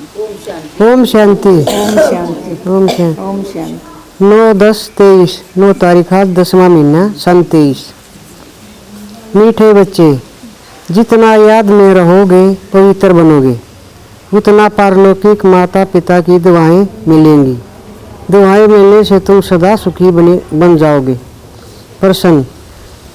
ओम शांति। ओम शांति। ओम शांति। ओम शांति। 9/10/23 9 तारीख आज 10वां महीना सन 23। मीठे बच्चे, जितना याद में रहोगे पवित्र बनोगे, उतना पारलौकिक माता पिता की दुआएं मिलेंगी। दुआएं मिलने से तुम सदा सुखी बन जाओगे। प्रश्न,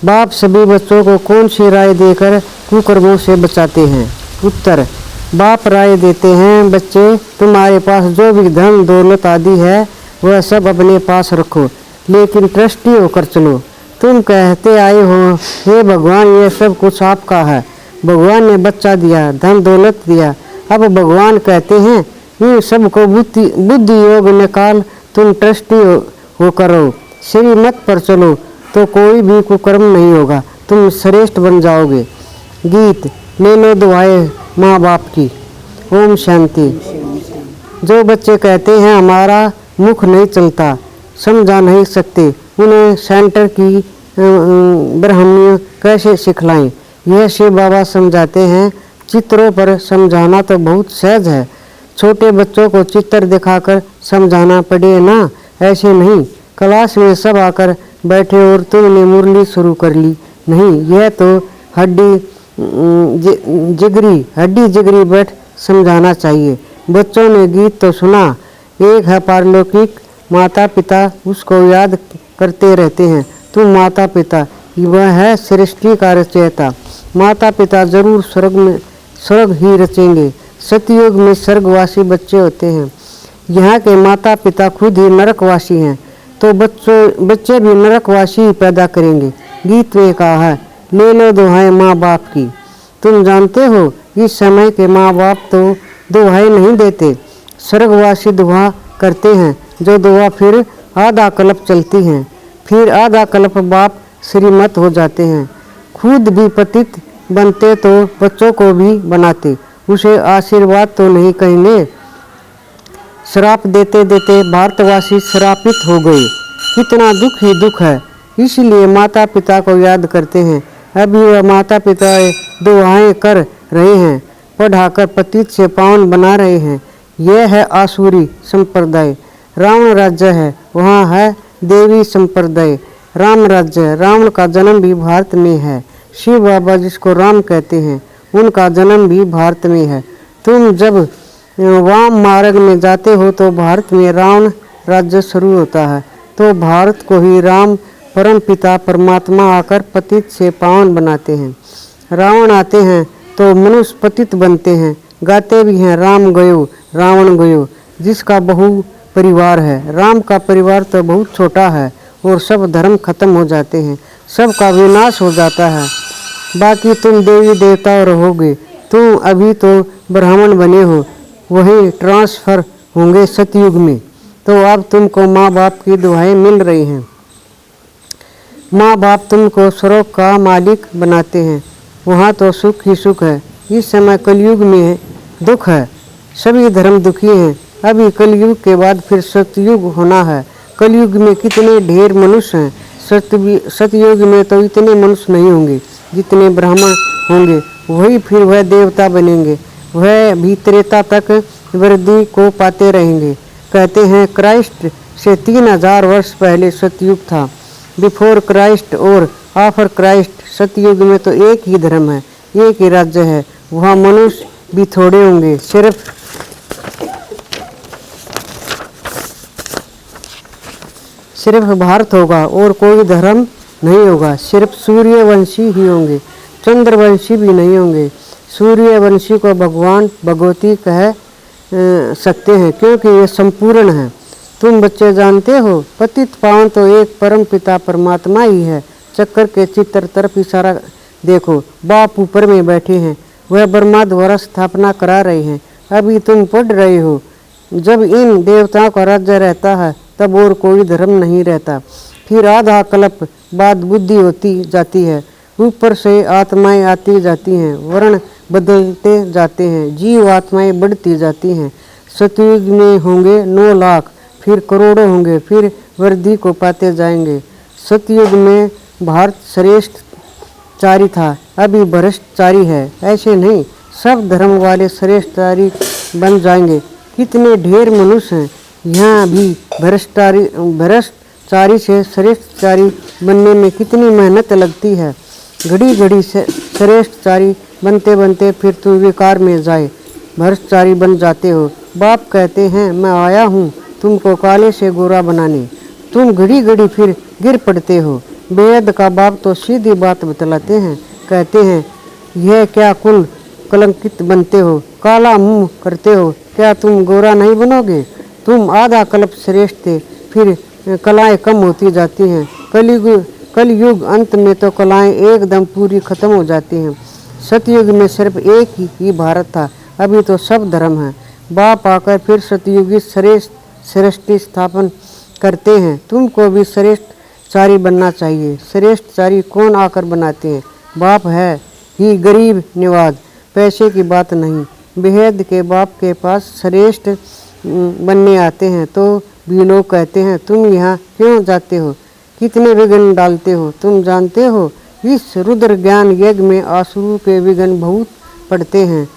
बाप सभी बच्चों को कौन सी राय देकर कुकर्मों से बचाते हैं? उत्तर, बाप राय देते हैं, बच्चे तुम्हारे पास जो भी धन दौलत आदि है वह सब अपने पास रखो, लेकिन ट्रस्टी होकर चलो। तुम कहते आए हो, हे भगवान ये सब कुछ आपका है। भगवान ने बच्चा दिया, धन दौलत दिया। अब भगवान कहते हैं इन सबको बुद्धि योग निकाल तुम ट्रस्टी होकर रहो, श्रीमत पर चलो तो कोई भी कुकर्म नहीं होगा, तुम श्रेष्ठ बन जाओगे। गीत, ले लो दुआएं माँ बाप की। ओम शांति। जो बच्चे कहते हैं हमारा मुख नहीं चलता, समझा नहीं सकते, उन्हें सेंटर की ब्राह्मणी कैसे सिखलाएं? यह शिव बाबा समझाते हैं। चित्रों पर समझाना तो बहुत सहज है, छोटे बच्चों को चित्र दिखाकर समझाना पड़े ना, ऐसे नहीं। क्लास में सब आकर बैठे और तुमने मुरली शुरू कर ली, नहीं, यह तो हड्डी जिगरी बैठ समझाना चाहिए। बच्चों ने गीत तो सुना, एक है पारलौकिक माता पिता, उसको याद करते रहते हैं। तुम माता पिता, वह है सृष्टि का रचयिता। माता पिता जरूर स्वर्ग ही रचेंगे। सतयुग में स्वर्गवासी बच्चे होते हैं, यहाँ के माता पिता खुद ही नरकवासी हैं, तो बच्चे भी नरकवासी ही पैदा करेंगे। गीत में कहा है, ले लो दुआएं माँ बाप की। तुम जानते हो इस समय के माँ बाप तो दुआएं नहीं देते, स्वर्गवासी दुआ करते हैं, जो दुआ फिर आधा कल्प चलती हैं, फिर आधा कल्प बाप श्रीमत हो जाते हैं। खुद भी पतित बनते तो बच्चों को भी बनाते, उसे आशीर्वाद तो नहीं कहेंगे। श्राप देते देते भारतवासी श्रापित हो गए। कितना दुख ही दुख है, इसलिए माता पिता को याद करते हैं। अभी वह माता पिता दुआएं कर रहे हैं, पढ़ाकर पतित से पावन बना रहे हैं। यह है आसुरी संप्रदाय। रावण राज्य है, वहाँ है देवी संप्रदाय। राम राज्य, रावण का जन्म भी भारत में है। शिव बाबा जिसको राम कहते हैं, उनका जन्म भी भारत में है। तुम जब वाम मार्ग में जाते हो तो भारत में रावण राज्य शुरू होता है, तो भारत को ही राम परम पिता परमात्मा आकर पतित से पावन बनाते हैं। रावण आते हैं तो मनुष्य पतित बनते हैं। गाते भी हैं राम गयो रावण गयो, जिसका बहु परिवार है। राम का परिवार तो बहुत छोटा है और सब धर्म खत्म हो जाते हैं, सबका विनाश हो जाता है। बाकी तुम देवी देवता रहोगे। तुम अभी तो ब्राह्मण बने हो, वही ट्रांसफर होंगे सतयुग में, तो अब तुमको माँ बाप की दुआएं मिल रही हैं। माँ बाप तुमको स्वर्ग का मालिक बनाते हैं, वहाँ तो सुख ही सुख है। इस समय कलयुग में दुख है, सभी धर्म दुखी हैं। अभी कलयुग के बाद फिर सतयुग होना है। कलयुग में कितने ढेर मनुष्य हैं, सतयुग में तो इतने मनुष्य नहीं होंगे जितने ब्राह्मण होंगे। वही फिर वह देवता बनेंगे, वह भी त्रेता तक वृद्धि को पाते रहेंगे। कहते हैं क्राइस्ट से 3000 वर्ष पहले सतयुग था। बिफोर क्राइस्ट और आफ्टर क्राइस्ट। सतयुग में तो एक ही धर्म है, एक ही राज्य है, वहाँ मनुष्य भी थोड़े होंगे, सिर्फ भारत होगा और कोई धर्म नहीं होगा। सिर्फ सूर्यवंशी ही होंगे, चंद्रवंशी भी नहीं होंगे। सूर्यवंशी को भगवान भगवती कह सकते हैं, क्योंकि ये संपूर्ण है। तुम बच्चे जानते हो पतित पावन तो एक परम पिता परमात्मा ही है। चक्कर के चित्र तरफ इशारा देखो, बाप ऊपर में बैठे हैं, वह ब्रह्मा द्वारा स्थापना करा रहे हैं। अभी तुम पढ़ रहे हो, जब इन देवताओं का राज्य रहता है तब और कोई धर्म नहीं रहता। फिर आधा कल्प बाद बुद्धि होती जाती है, ऊपर से आत्माएं आती जाती हैं, वर्ण बदलते जाते हैं, जीव आत्माएं बढ़ती जाती हैं। सतयुग में होंगे 9 लाख, फिर करोड़ों होंगे, फिर वृद्धि को पाते जाएंगे। सतयुग में भारत श्रेष्ठ चारी था, अभी भ्रष्टचारी है। ऐसे नहीं, सब धर्म वाले श्रेष्ठचारी बन जाएंगे। कितने ढेर मनुष्य हैं यहाँ भी। भ्रष्टाचारी से श्रेष्ठचारी बनने में कितनी मेहनत लगती है। घड़ी घड़ी से श्रेष्ठचारी बनते बनते फिर तुम विकार में जाए भ्रष्टाचारी बन जाते हो। बाप कहते हैं मैं आया हूँ तुमको काले से गोरा बनाने। तुम घड़ी घड़ी फिर गिर पड़ते हो। बेद का बाप तो सीधी बात बतलाते हैं, कहते हैं यह क्या कुल कलंकित बनते हो, काला मुंह करते हो, क्या तुम गोरा नहीं बनोगे। तुम आधा कल्प श्रेष्ठ थे, फिर कलाएं कम होती जाती हैं। कलयुग अंत में तो कलाएं एकदम पूरी खत्म हो जाती हैं। सतयुग में सिर्फ एक ही भारत था, अभी तो सब धर्म है। बाप आकर फिर सतयुगी श्रेष्ठी स्थापन करते हैं। तुमको भी श्रेष्ठचारी बनना चाहिए। श्रेष्ठचारी कौन आकर बनाते हैं, बाप है ही गरीब निवाज। पैसे की बात नहीं, बेहद के बाप के पास श्रेष्ठ बनने आते हैं तो भी लोग कहते हैं तुम यहाँ क्यों जाते हो, कितने विघ्न डालते हो। तुम जानते हो इस रुद्र ज्ञान यज्ञ में आसुरों के विघ्न बहुत पड़ते हैं।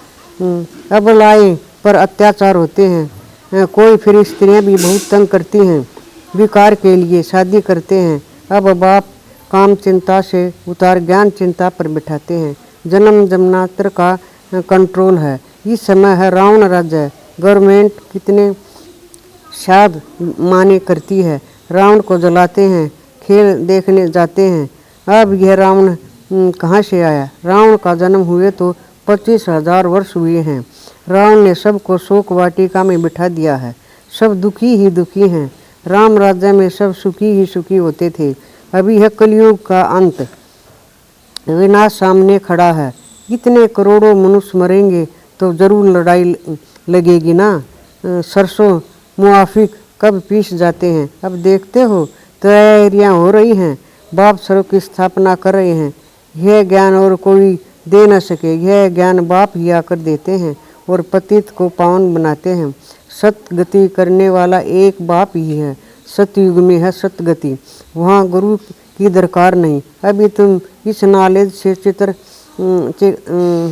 अबलाएं पर अत्याचार होते हैं। कोई फिर स्त्रियां भी बहुत तंग करती हैं, विकार के लिए शादी करते हैं। अब बाप काम चिंता से उतार ज्ञान चिंता पर बिठाते हैं। जन्म जन्मांतर का कंट्रोल है। इस समय है रावण राज्य। गवर्नमेंट कितने शाद माने करती है, रावण को जलाते हैं, खेल देखने जाते हैं। अब यह रावण कहाँ से आया। रावण का जन्म हुए तो 25,000 वर्ष हुए हैं। रावण ने सबको शोक वाटिका में बिठा दिया है। सब दुखी ही दुखी हैं। राम राज्य में सब सुखी ही सुखी होते थे। अभी है कलयुग का अंत, विनाश सामने खड़ा है। इतने करोड़ों मनुष्य मरेंगे तो जरूर लड़ाई लगेगी ना। सरसों मुआफिक कब पीस जाते हैं। अब देखते हो तैयारियां हो रही हैं। बाप सड़क की स्थापना कर रहे हैं। यह ज्ञान और कोई दे न सके, यह ज्ञान बाप ही आकर देते हैं और पतित को पावन बनाते हैं। सतगति करने वाला एक बाप ही है। सतयुग में है सतगति, वहाँ गुरु की दरकार नहीं। अभी तुम इस नॉलेज से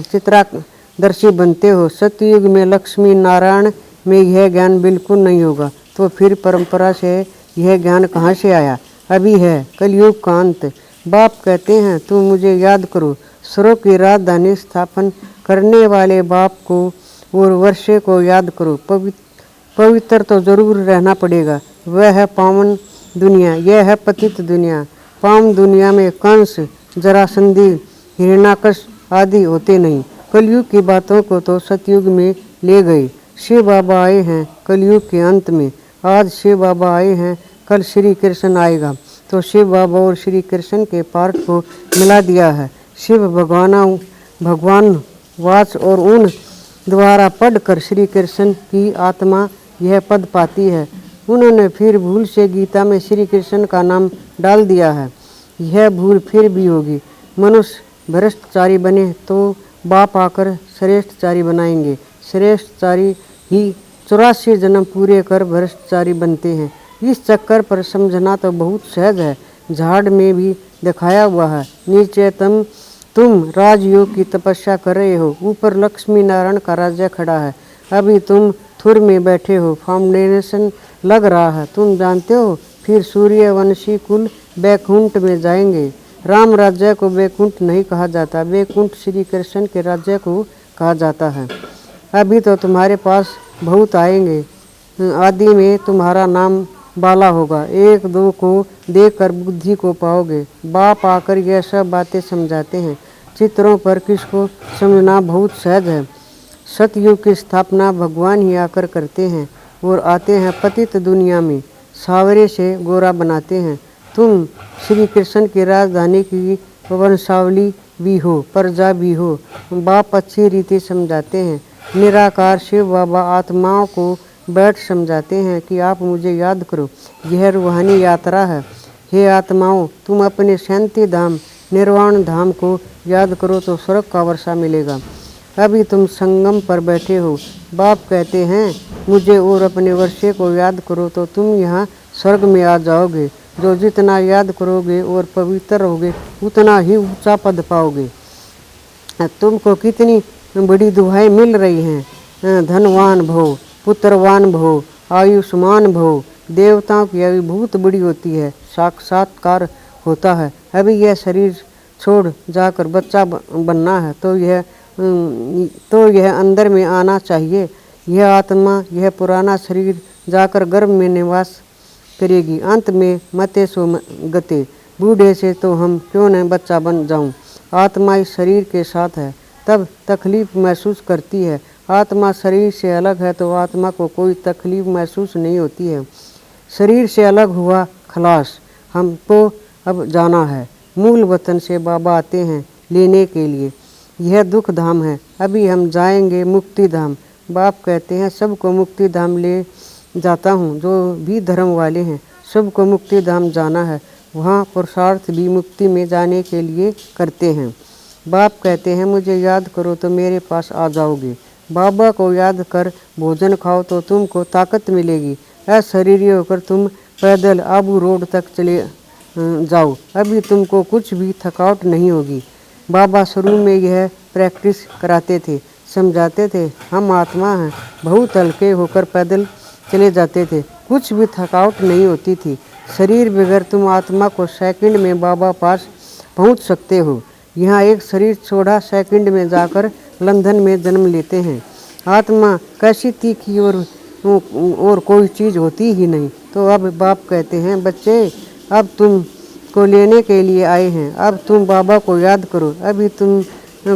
चित्रादर्शी बनते हो। सतयुग में लक्ष्मी नारायण में यह ज्ञान बिल्कुल नहीं होगा, तो फिर परंपरा से यह ज्ञान कहाँ से आया। अभी है कलयुग का अंत। बाप कहते हैं तुम मुझे याद करो। स्वर्ग की राजधानी स्थापन करने वाले बाप को और वर्षे को याद करो। पवित्र तो जरूर रहना पड़ेगा। वह है पावन दुनिया, यह है पतित दुनिया। पावन दुनिया में कंस, जरासंधी, हिरण्याकश आदि होते नहीं। कलयुग की बातों को तो सतयुग में ले गए। शिव बाबा आए हैं कलयुग के अंत में। आज शिव बाबा आए हैं, कल श्री कृष्ण आएगा, तो शिव बाबा और श्री कृष्ण के पार्ट को मिला दिया है। शिव भगवान वाच और उन द्वारा पढ़कर श्री कृष्ण की आत्मा यह पद पाती है। उन्होंने फिर भूल से गीता में श्री कृष्ण का नाम डाल दिया है। यह भूल फिर भी होगी। मनुष्य भ्रष्टाचारी बने तो बाप आकर श्रेष्ठचारी बनाएंगे। श्रेष्ठचारी ही 84 जन्म पूरे कर भ्रष्टाचारी बनते हैं। इस चक्कर पर समझना तो बहुत सहज है। झाड़ में भी दिखाया हुआ है। नीचे तुम राजयोग की तपस्या कर रहे हो, ऊपर लक्ष्मी नारायण का राज्य खड़ा है। अभी तुम थुर में बैठे हो, फाउंडेशन लग रहा है। तुम जानते हो फिर सूर्यवंशी कुल बैकुंठ में जाएंगे। राम राज्य को बैकुंठ नहीं कहा जाता, बैकुंठ श्री कृष्ण के राज्य को कहा जाता है। अभी तो तुम्हारे पास बहुत आएंगे। आदि में तुम्हारा नाम बाला होगा। एक दो को देखकर बुद्धि को पाओगे। बाप आकर यह सब बातें समझाते हैं। चित्रों पर किसको समझना बहुत सहज है। सतयुग की स्थापना भगवान ही आकर करते हैं और आते हैं पतित दुनिया में, सावरे से गोरा बनाते हैं। तुम श्री कृष्ण की राजधानी की वंशावली भी हो, प्रजा भी हो। बाप अच्छी रीति समझाते हैं। निराकार शिव बाबा आत्माओं को बैठ समझाते हैं कि आप मुझे याद करो, यह रूहानी यात्रा है। हे आत्माओं, तुम अपने शांति धाम निर्वाण धाम को याद करो तो स्वर्ग का वर्षा मिलेगा। अभी तुम संगम पर बैठे हो। बाप कहते हैं मुझे और अपने वर्षे को याद करो तो तुम यहाँ स्वर्ग में आ जाओगे। जो जितना याद करोगे और पवित्र रहोगे उतना ही ऊंचा पद पाओगे। तुमको कितनी बड़ी दुआएं मिल रही हैं। धनवान भव, पुत्रवान भव, आयुष्मान भव। देवताओं की आयु बहुत बड़ी होती है, साक्षात्कार होता है। अभी यह शरीर छोड़ जाकर बच्चा बनना है तो यह अंदर में आना चाहिए। यह आत्मा, यह पुराना शरीर जाकर गर्भ में निवास करेगी। अंत में मते सो गते, बूढ़े से तो हम क्यों न बच्चा बन जाऊं। आत्मा इस शरीर के साथ है तब तकलीफ महसूस करती है। आत्मा शरीर से अलग है तो आत्मा को कोई तकलीफ महसूस नहीं होती है। शरीर से अलग हुआ खलास। हमको अब जाना है। मूल वतन से बाबा आते हैं लेने के लिए। यह दुख धाम है, अभी हम जाएंगे मुक्ति धाम। बाप कहते हैं सबको मुक्ति धाम ले जाता हूँ। जो भी धर्म वाले हैं सबको मुक्ति धाम जाना है। वहाँ पुरुषार्थ भी मुक्ति में जाने के लिए करते हैं। बाप कहते हैं मुझे याद करो तो मेरे पास आ जाओगे। बाबा को याद कर भोजन खाओ तो तुमको ताकत मिलेगी। अशरीरी होकर तुम पैदल आबू रोड तक चले जाओ, अभी तुमको कुछ भी थकावट नहीं होगी। बाबा शुरू में यह प्रैक्टिस कराते थे, समझाते थे। हम आत्मा हैं, बहुत हल्के होकर पैदल चले जाते थे, कुछ भी थकावट नहीं होती थी। शरीर बगैर तुम आत्मा को सेकंड में बाबा पास पहुंच सकते हो। यहाँ एक शरीर छोड़ा सेकंड में जाकर लंदन में जन्म लेते हैं। आत्मा कैसी तीखी और कोई चीज़ होती ही नहीं। तो अब बाप कहते हैं बच्चे अब तुम को लेने के लिए आए हैं। अब तुम बाबा को याद करो। अभी तुम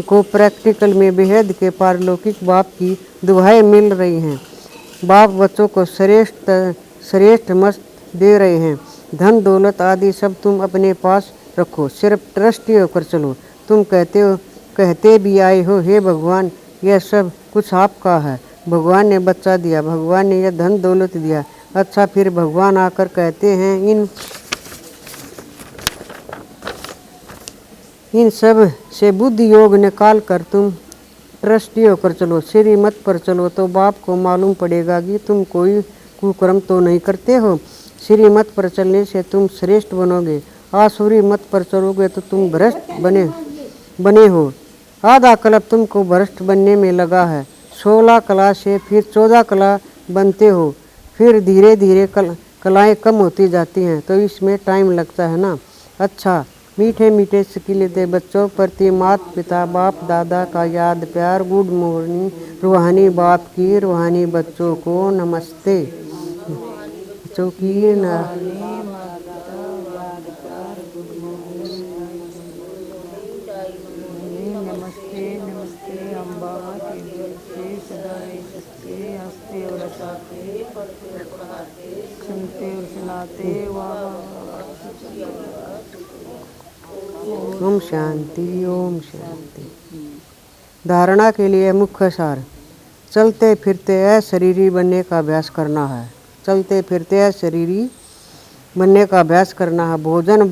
को प्रैक्टिकल में बेहद के पारलौकिक बाप की दुआएं मिल रही हैं। बाप बच्चों को श्रेष्ठ मस्त दे रहे हैं। धन दौलत आदि सब तुम अपने पास रखो, सिर्फ ट्रस्टी होकर चलो। तुम कहते भी आए हो हे भगवान यह सब कुछ आपका है। भगवान ने बच्चा दिया, भगवान ने यह धन दौलत दिया। अच्छा फिर भगवान आकर कहते हैं इन सब से बुद्धि योग निकाल कर तुम ट्रस्टी होकर चलो, श्रीमत पर चलो। तो बाप को मालूम पड़ेगा कि तुम कोई कुकर्म तो नहीं करते हो। श्रीमत पर चलने से तुम श्रेष्ठ बनोगे। आसुरी मत पर चलोगे तो तुम भ्रष्ट बने हो। आधा कल्प तुमको भ्रष्ट बनने में लगा है। 16 कला से फिर 14 कला बनते हो, फिर धीरे धीरे कलाएँ कम होती जाती हैं, तो इसमें टाइम लगता है ना। अच्छा मीठे मीठे सिकिले दे बच्चों प्रति माता पिता बाप दादा का याद प्यार। Good morning. रूहानी बाप की रूहानी बच्चों को नमस्ते। बच्चों की नमस्ते हम बाबा के बच्चे सदा रह सकते, हंसते और हंसाते, सुनते और सुनाते। ओम शांति ओम शांति। धारणा के लिए मुख्य सार। चलते फिरते अशरीरी बनने का अभ्यास करना है। चलते फिरते अशरीरी बनने का अभ्यास करना है। भोजन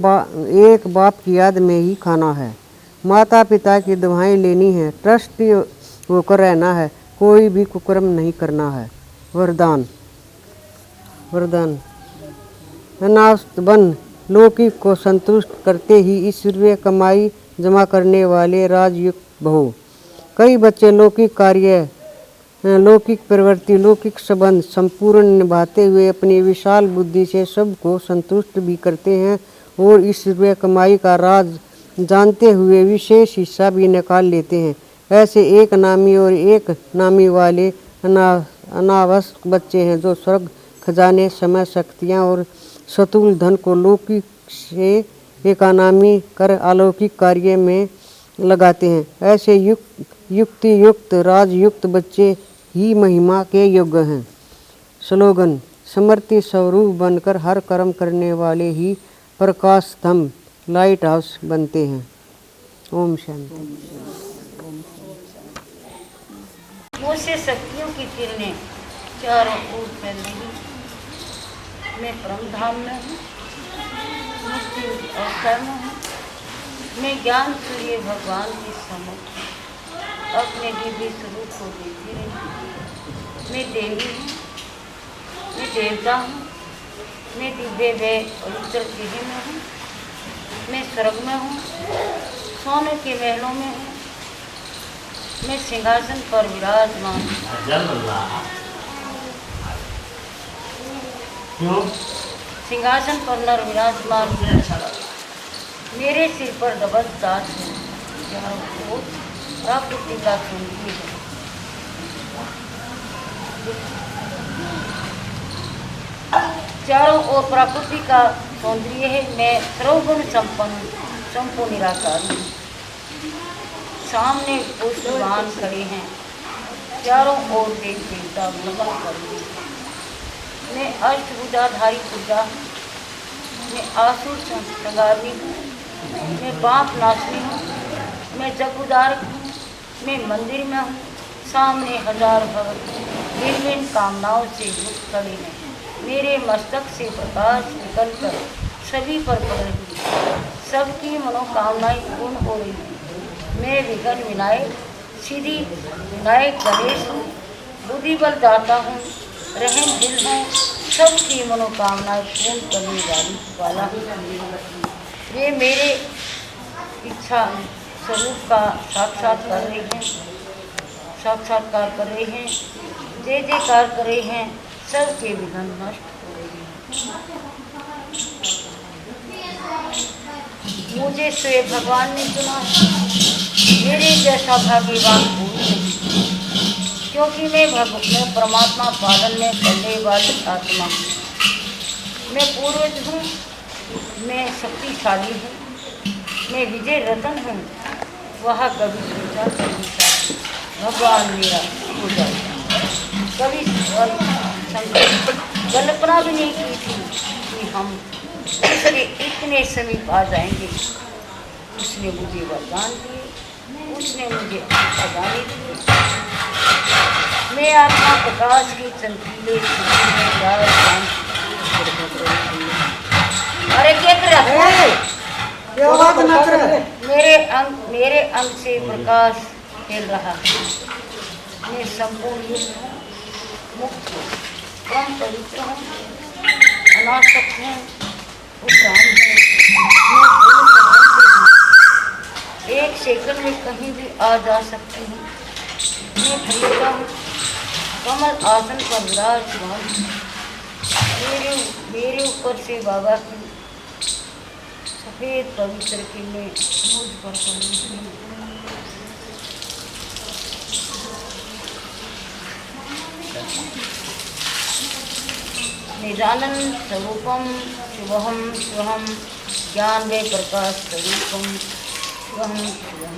एक बाप की याद में ही खाना है। माता पिता की दुआएं लेनी है। ट्रस्टी होकर रहना है। कोई भी कुकर्म नहीं करना है। वरदान अनास्त बन लौकिक को संतुष्ट करते ही ईश्वरीय कमाई जमा करने वाले राजयुक्त भव। कई बच्चे लौकिक कार्य, लौकिक प्रवृत्ति, लौकिक संबंध संपूर्ण निभाते हुए अपनी विशाल बुद्धि से सबको संतुष्ट भी करते हैं और ईश्वरीय कमाई का राज जानते हुए विशेष हिस्सा भी निकाल लेते हैं। ऐसे एक नामी और एक नामी वाले अनावश्यक बच्चे हैं जो स्वर्ग खजाने, समय, शक्तियाँ और सतुल धन को लौकिक से एकानामी कर अलौकिक कार्य में लगाते हैं। ऐसे युक्ति युक्त राजयुक्त बच्चे ही महिमा के योग्य हैं। स्लोगन समृद्धि स्वरूप बनकर हर कर्म करने वाले ही प्रकाश स्तंभ लाइट हाउस बनते हैं। ओम शांति। मुझसे शक्तियों की किरणें चारों ओर फैल रही। मैं परम धाम में हूँ, मुक्ति अवस्था में हूँ। मैं ज्ञान सूर्य भगवान की समक्ष अपने दिव्य स्वरूप को देखती रही हूँ। मैं देवी हूँ, मैं देवता हूँ, मैं दिव्य व पवित्र गृह में हूँ। मैं स्वर्ग में हूँ, सोने के महलों में हूँ। मैं सिंहासन पर विराजमान हूँ। क्यों? सिंहासन पर नर विराजमान हूँ। मेरे सिर पर डबल ताज है। चारों ओर प्रकृति का सौंदर्य है। चारों ओर प्रकृति का सौंदर्य है। मैं सर्वगुण संपन्न संपूर्ण निराकार हूँ। सामने पुष्पवान खड़े हैं। चारों ओर देव देवता भ्रमण कर रहे हैं। मैं अष्टभुजाधारी पूजा, मैं आसुर संगारनी हूँ, मैं पाप नाशनी हूँ, मैं जग उदारक हूँ, मैं मंदिर में हूँ। सामने हजार भक्त भिन्न भिन्न कामनाओं से युक्त खड़े हैं। मेरे मस्तक से प्रकाश निकलकर सभी पर पड़ रही है। सबकी मनोकामनाएं पूर्ण हो रही हैं। मैं विघ्न विनायक सिद्धि विनायक गणेश हूँ, बुद्धि बल दाता हूँ, रहम दिल हूँ, सबकी मनोकामनाएं पूर्ण करने वाला हूँ। ये मेरे इच्छा स्वरूप का साक्षात्कार कर रहे हैं, जय जयकार कर रहे हैं। सबके विघ्न नष्ट हो रहे हैं। मुझे स्वयं भगवान ने चुना। मेरे जैसा भाग्यवान कोई नहीं, क्योंकि मैं परमात्मा पालन में करने वाली आत्मा हूँ। मैं पूर्वज हूँ, मैं शक्तिशाली हूँ, मैं विजय रतन हूँ। वह कभी सोचा नहीं था भगवान मेरा हो जाएगा। कभी कल्पना भी नहीं की थी कि हम उसके इतने समीप आ जाएंगे। उसने मुझे वरदान दिए, उसने मुझे खजाने दिए। मैं आत्मा प्रकाश के चमकीले अरे क्या कर रहा है? मेरे अंग से प्रकाश फैल रहा है। मैं संपूर्ण युक्त हूँ, मुक्त हूँ, परम पवित्र हूँ, अनासक्त हूँ, उपराम हूँ। मैं एक सेकंड में कहीं भी आ जा सकती हूँ। मैं खरीदा हूँ, कमल आसन पर विराजमान हूँ। मेरे ऊपर से बाबा की सफ़ेद पवित्र किरणें मुझ पर पड़ी हैं। निजानंद स्वरूपम शिवहम शिवहम ज्ञान वे प्रकाश स्वरूपम शिवहम शिवहम।